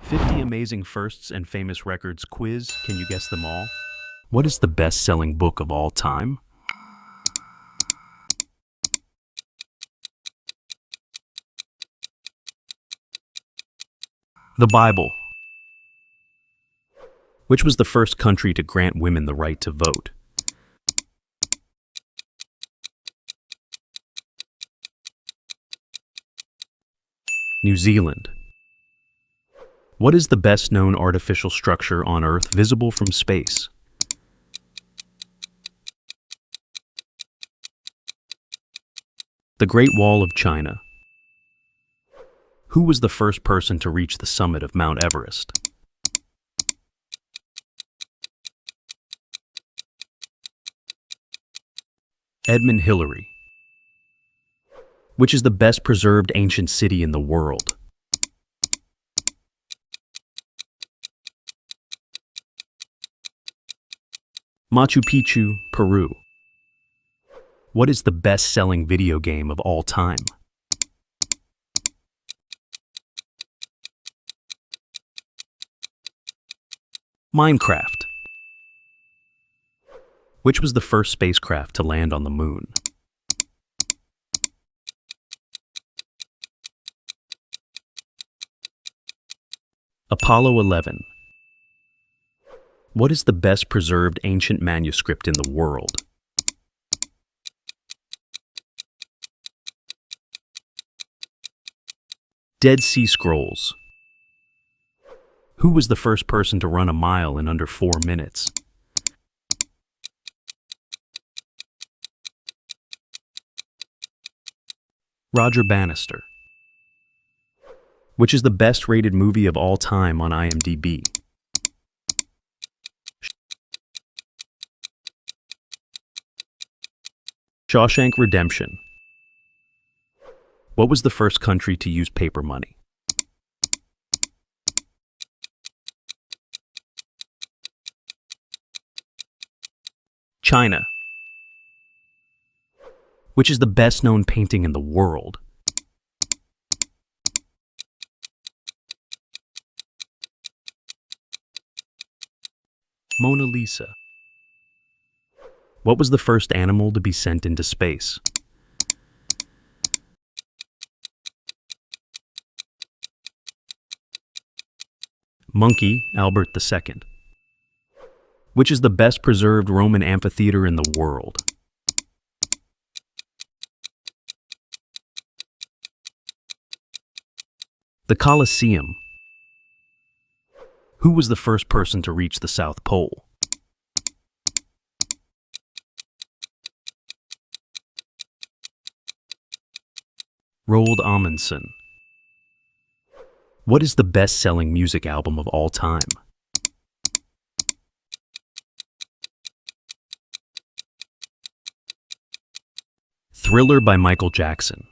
50 Amazing Firsts and Famous Records quiz. Can you guess them all? What is the best-selling book of all time? The Bible. Which was the first country to grant women the right to vote? New Zealand. What is the best-known artificial structure on Earth visible from space? The Great Wall of China. Who was the first person to reach the summit of Mount Everest? Edmund Hillary. Which is the best preserved ancient city in the world? Machu Picchu, Peru. What is the best-selling video game of all time? Minecraft. Which was the first spacecraft to land on the moon? Apollo 11. What is the best preserved ancient manuscript in the world? Dead Sea Scrolls. Who was the first person to run a mile in under 4 minutes? Roger Bannister. Which is the best-rated movie of all time on IMDb? Shawshank Redemption. What was the first country to use paper money? China. Which is the best-known painting in the world? Mona Lisa. What was the first animal to be sent into space? Monkey, Albert II. Which is the best preserved Roman amphitheater in the world? The Colosseum. Who was the first person to reach the South Pole? Roald Amundsen. What is the best-selling music album of all time? Thriller by Michael Jackson.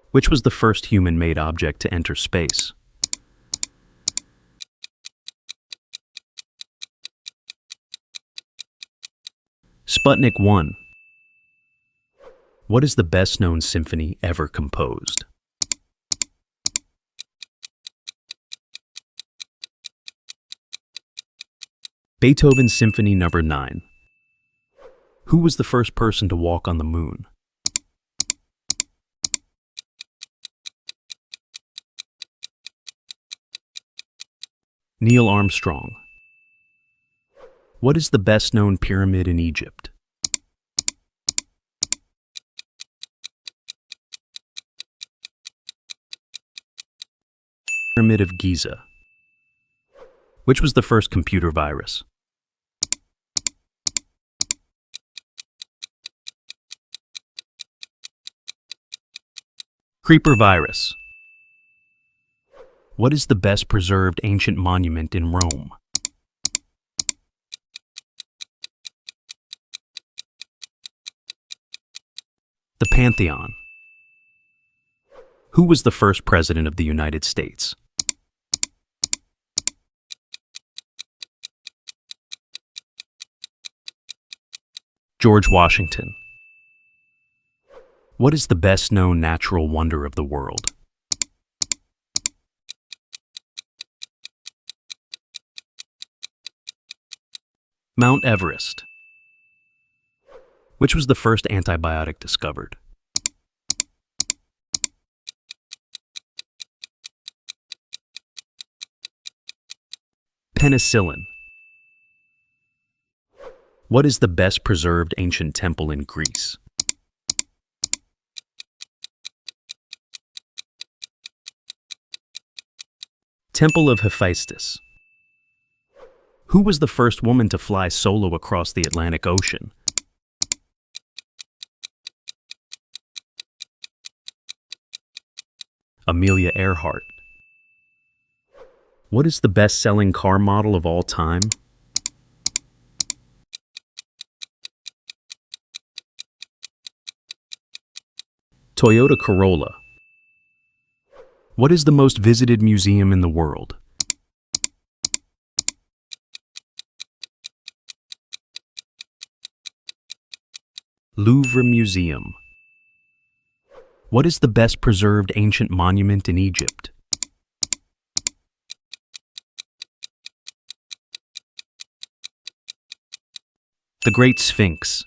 Which was the first human-made object to enter space? Sputnik 1. What is the best-known symphony ever composed? Beethoven's Symphony No. 9. Who was the first person to walk on the moon? Neil Armstrong. What is the best-known pyramid in Egypt? Pyramid of Giza. Which was the first computer virus? Creeper virus. What is the best preserved ancient monument in Rome? The Pantheon. Who was the first president of the United States? George Washington. What is the best-known natural wonder of the world? Mount Everest. Which was the first antibiotic discovered? Penicillin. What is the best preserved ancient temple in Greece? Temple of Hephaestus. Who was the first woman to fly solo across the Atlantic Ocean? Amelia Earhart. What is the best-selling car model of all time? Toyota Corolla. What is the most visited museum in the world? Louvre Museum. What is the best preserved ancient monument in Egypt? The Great Sphinx.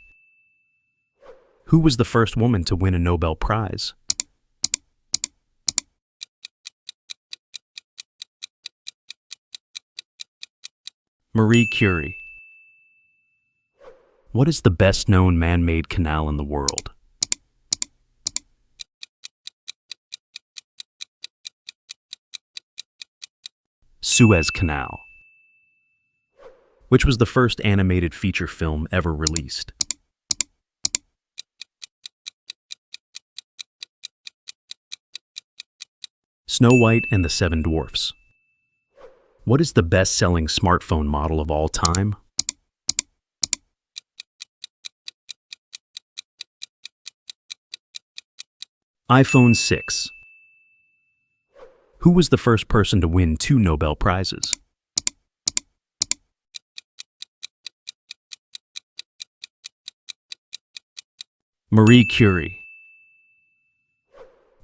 Who was the first woman to win a Nobel Prize? Marie Curie. What is the best-known man-made canal in the world? Suez Canal. Which was the first animated feature film ever released? Snow White and the Seven Dwarfs. What is the best-selling smartphone model of all time? iPhone 6. Who was the first person to win 2 Nobel Prizes? Marie Curie.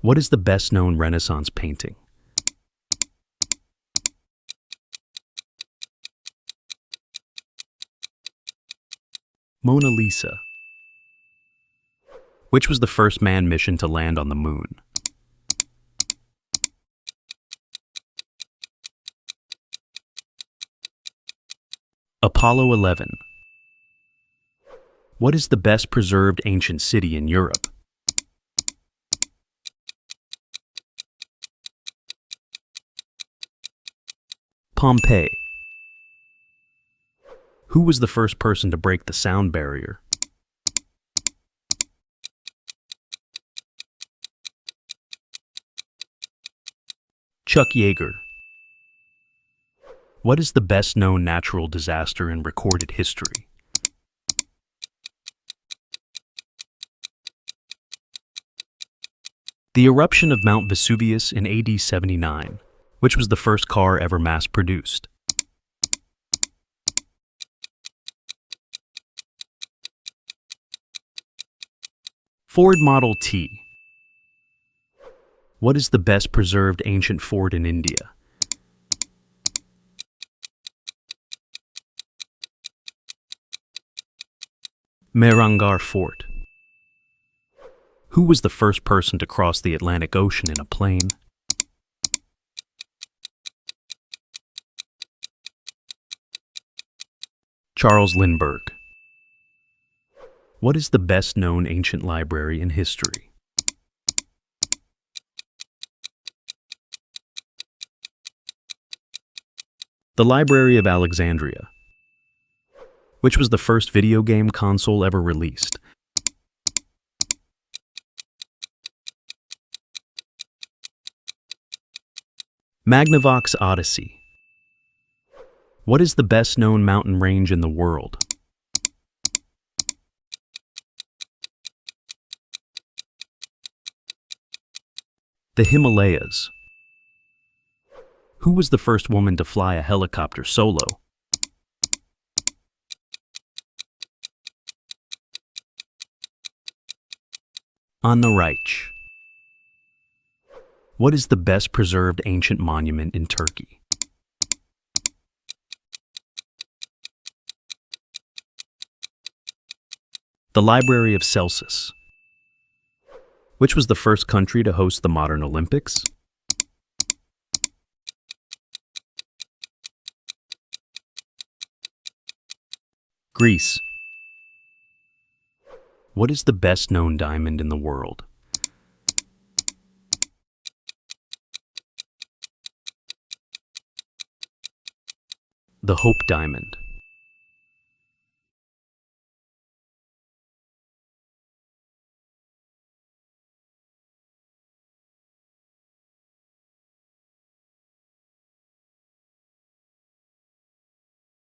What is the best-known Renaissance painting? Mona Lisa. Which was the first manned mission to land on the moon? Apollo 11. What is the best preserved ancient city in Europe? Pompeii. Who was the first person to break the sound barrier? Chuck Yeager. What is the best-known natural disaster in recorded history? The eruption of Mount Vesuvius in AD 79, which was the first car ever mass-produced. Ford Model T. What is the best preserved ancient fort in India? Mehrangarh Fort. Who was the first person to cross the Atlantic Ocean in a plane? Charles Lindbergh. What is the best-known ancient library in history? The Library of Alexandria. Which was the first video game console ever released? Magnavox Odyssey. What is the best-known mountain range in the world? The Himalayas. Who was the first woman to fly a helicopter solo? Anna Reich. What is the best preserved ancient monument in Turkey? The Library of Celsus. Which was the first country to host the modern Olympics? Greece. What is the best known diamond in the world? The Hope Diamond.